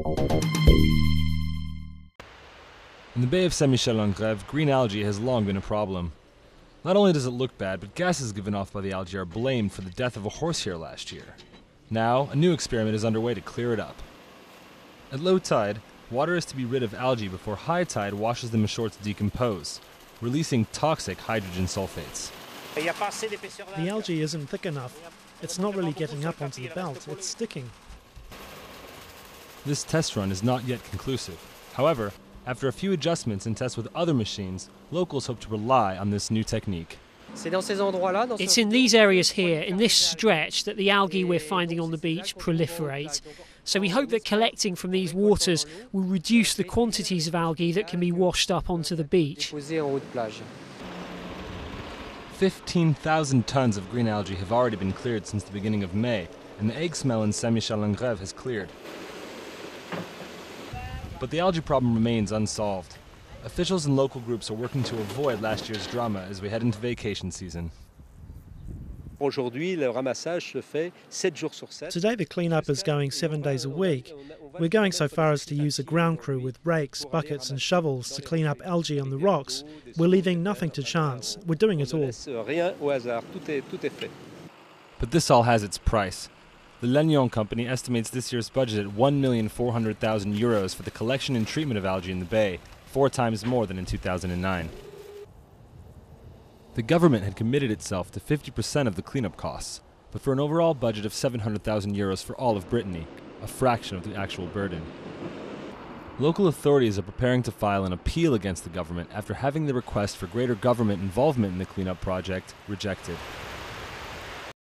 In the Bay of Saint-Michel-en-Grève, green algae has long been a problem. Not only does it look bad, but gases given off by the algae are blamed for the death of a horsehair last year. Now, a new experiment is underway to clear it up. At low tide, water is to be rid of algae before high tide washes them ashore to decompose, releasing toxic hydrogen sulfates. The algae isn't thick enough. It's not really getting up onto the belt, it's sticking. This test run is not yet conclusive. However, after a few adjustments and tests with other machines, locals hope to rely on this new technique. It's in these areas here, in this stretch, that the algae we're finding on the beach proliferate. So we hope that collecting from these waters will reduce the quantities of algae that can be washed up onto the beach. 15,000 tons of green algae have already been cleared since the beginning of May, and the egg smell in Saint-Michel-en-Grève has cleared. But the algae problem remains unsolved. Officials and local groups are working to avoid last year's drama as we head into vacation season. Today the cleanup is going 7 days a week. We're going so far as to use a ground crew with rakes, buckets and shovels to clean up algae on the rocks. We're leaving nothing to chance. We're doing it all. But this all has its price. The Lannion company estimates this year's budget at €1,400,000 for the collection and treatment of algae in the bay, 4 times more than in 2009. The government had committed itself to 50% of the cleanup costs, but for an overall budget of €700,000 for all of Brittany, a fraction of the actual burden. Local authorities are preparing to file an appeal against the government after having the request for greater government involvement in the cleanup project rejected.